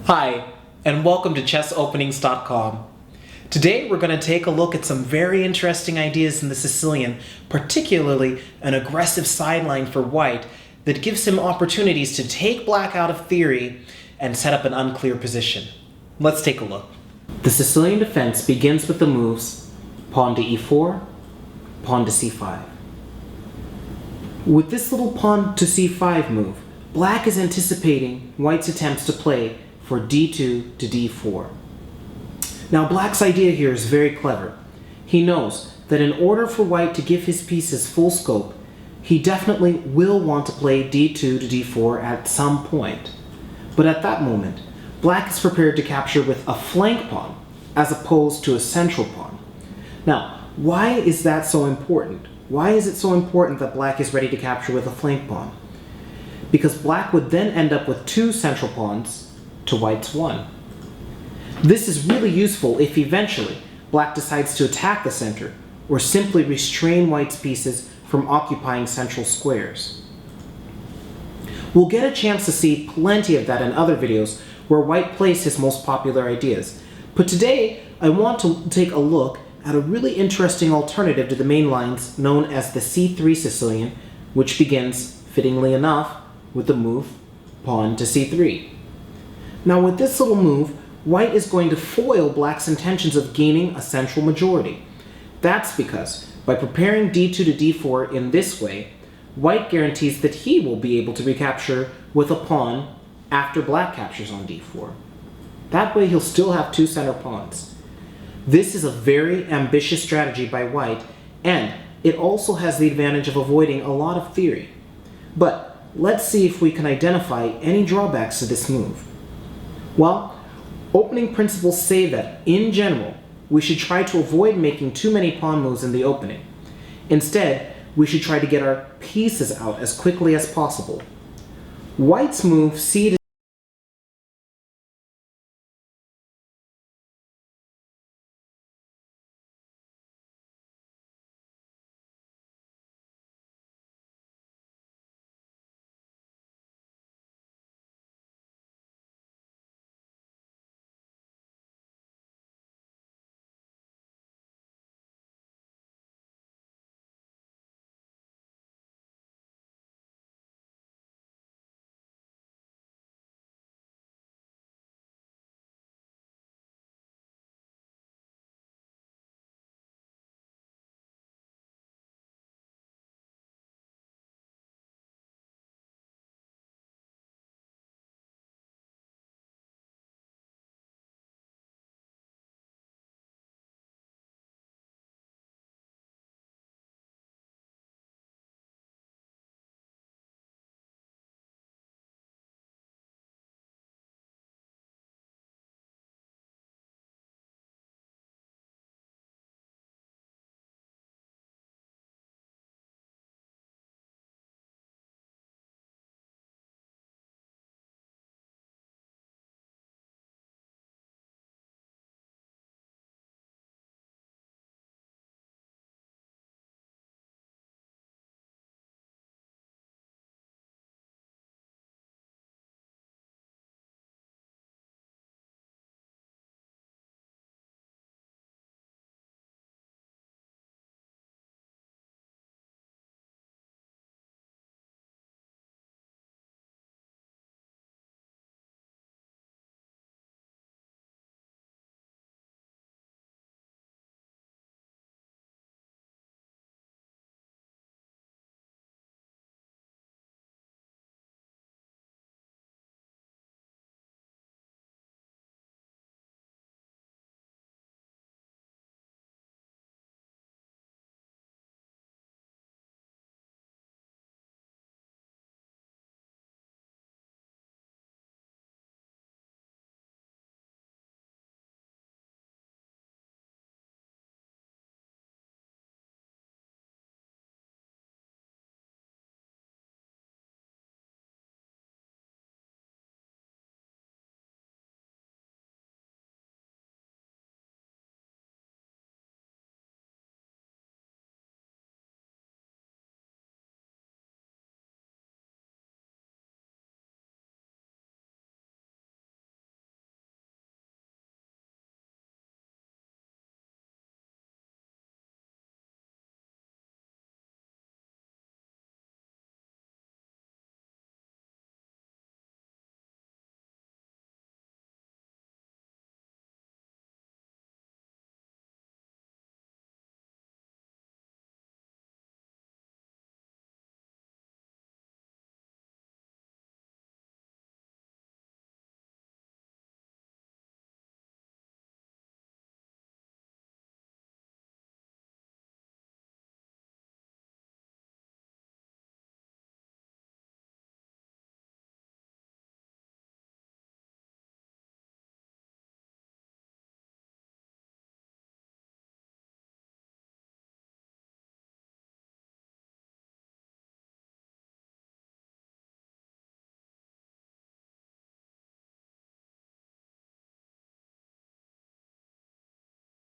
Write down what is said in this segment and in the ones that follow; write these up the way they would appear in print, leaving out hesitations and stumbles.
Hi, and welcome to chessopenings.com. Today we're going to take a look at some very interesting ideas in the Sicilian, particularly an aggressive sideline for white that gives him opportunities to take black out of theory and set up an unclear position. Let's take a look. The Sicilian defense begins with the moves pawn to e4, pawn to c5. With this little pawn to c5 move, black is anticipating white's attempts to play for d2 to d4. Now black's idea here is very clever. He knows that in order for white to give his pieces full scope, he definitely will want to play d2 to d4 at some point. But at that moment, black is prepared to capture with a flank pawn as opposed to a central pawn. Now, why is that so important? Why is it so important that black is ready to capture with a flank pawn? Because black would then end up with two central pawns to white's one. This is really useful if eventually black decides to attack the center or simply restrain white's pieces from occupying central squares. We'll get a chance to see plenty of that in other videos where white plays his most popular ideas. But today, I want to take a look at a really interesting alternative to the main lines known as the c3 Sicilian, which begins, fittingly enough, with the move pawn to c3. Now with this little move, white is going to foil black's intentions of gaining a central majority. That's because by preparing d2 to d4 in this way, white guarantees that he will be able to recapture with a pawn after black captures on d4. That way he'll still have two center pawns. This is a very ambitious strategy by white, and it also has the advantage of avoiding a lot of theory. But let's see if we can identify any drawbacks to this move. Well, opening principles say that, in general, we should try to avoid making too many pawn moves in the opening. Instead, we should try to get our pieces out as quickly as possible. White's move c to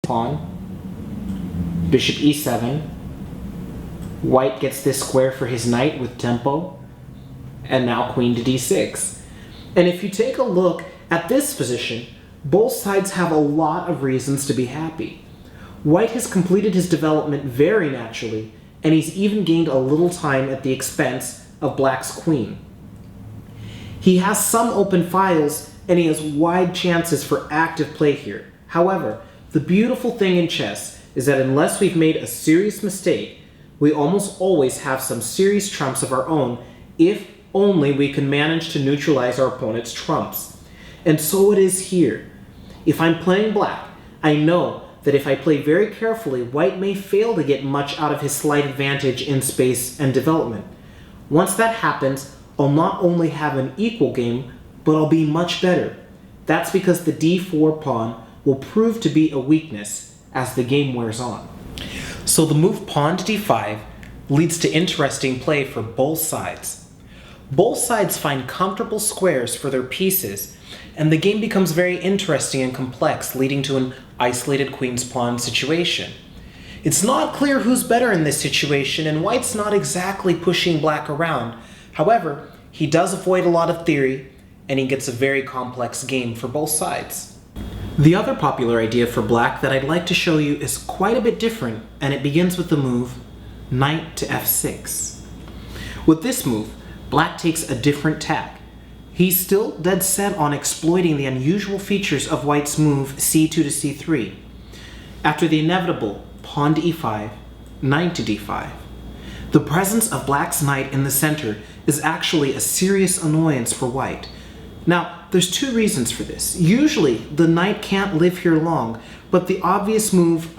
pawn, bishop e7. White gets this square for his knight with tempo, and now queen to d6. And if you take a look at this position, both sides have a lot of reasons to be happy. White has completed his development very naturally, and he's even gained a little time at the expense of Black's queen. He has some open files, and he has wide chances for active play here. However, the beautiful thing in chess is that unless we've made a serious mistake, we almost always have some serious trumps of our own if only we can manage to neutralize our opponent's trumps. And so it is here. If I'm playing Black, I know that if I play very carefully, White may fail to get much out of his slight advantage in space and development. Once that happens, I'll not only have an equal game, but I'll be much better. That's because the d4 pawn will prove to be a weakness as the game wears on. So the move pawn to d5 leads to interesting play for both sides. Both sides find comfortable squares for their pieces, and the game becomes very interesting and complex, leading to an isolated queen's pawn situation. It's not clear who's better in this situation, and White's not exactly pushing Black around. However, he does avoid a lot of theory, and he gets a very complex game for both sides. The other popular idea for Black that I'd like to show you is quite a bit different, and it begins with the move knight to f6. With this move, Black takes a different tack. He's still dead set on exploiting the unusual features of White's move c2 to c3. After the inevitable pawn to e5, knight to d5, the presence of Black's knight in the center is actually a serious annoyance for White. Now, there's two reasons for this. Usually, the knight can't live here long, but the obvious move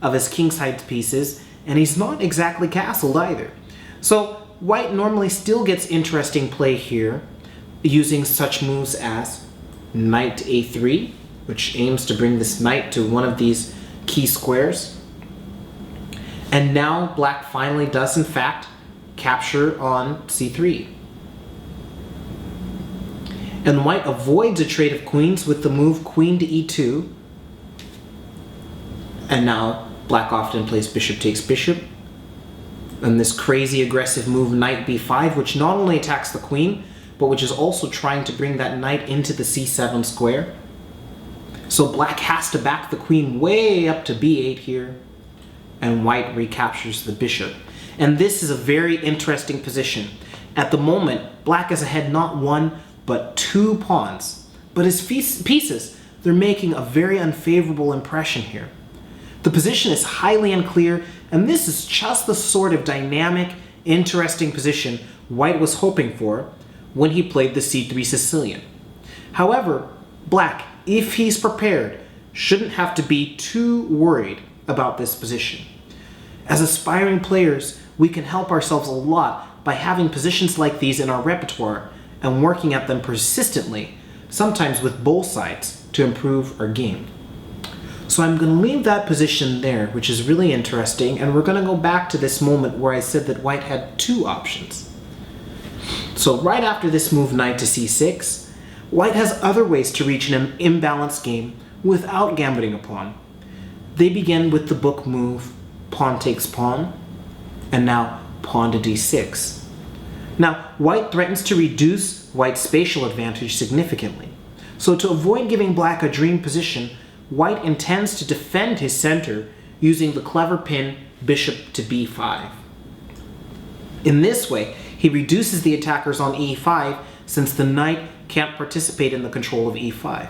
of his kingside pieces, and he's not exactly castled either. So white normally still gets interesting play here, using such moves as knight a3, which aims to bring this knight to one of these key squares. And now black finally does in fact capture on c3. And white avoids a trade of queens with the move queen to e2. And now black often plays bishop takes bishop. And this crazy aggressive move knight b5, which not only attacks the queen, but which is also trying to bring that knight into the c7 square. So black has to back the queen way up to b8 here, and white recaptures the bishop. And this is a very interesting position. At the moment, black is ahead not one, but 2 pawns. But his pieces, they're making a very unfavorable impression here. The position is highly unclear, and this is just the sort of dynamic, interesting position white was hoping for when he played the c3 Sicilian. However, black, if he's prepared, shouldn't have to be too worried about this position. As aspiring players, we can help ourselves a lot by having positions like these in our repertoire and working at them persistently, sometimes with both sides, to improve our game. So I'm going to leave that position there, which is really interesting, and we're going to go back to this moment where I said that white had 2 options. So right after this move knight to c6, white has other ways to reach an imbalanced game without gambiting a pawn. They begin with the book move pawn takes pawn, and now pawn to d6. Now, white threatens to reduce white's spatial advantage significantly. So to avoid giving black a dream position, white intends to defend his center using the clever pin bishop to b5. In this way, he reduces the attackers on e5 since the knight can't participate in the control of e5.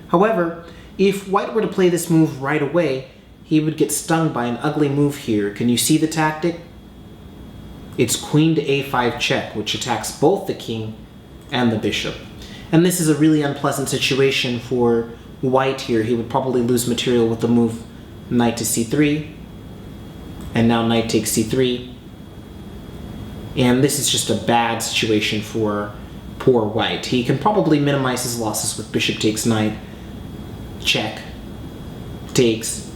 However, if white were to play this move right away, he would get stung by an ugly move here. Can you see the tactic? It's queen to a5 check, which attacks both the king and the bishop. And this is a really unpleasant situation for white here. He would probably lose material with the move knight to c3, and now knight takes c3. And this is just a bad situation for poor white. He can probably minimize his losses with bishop takes knight, check, takes,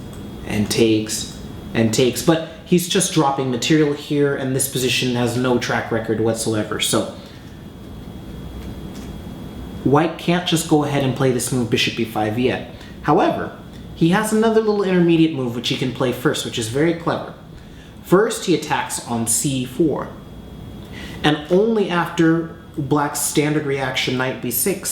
and takes, and takes. But he's just dropping material here, and this position has no track record whatsoever. So white can't just go ahead and play this move bishop b5 yet. However, he has another little intermediate move which he can play first, which is very clever. First, he attacks on c4. And only after black's standard reaction knight b6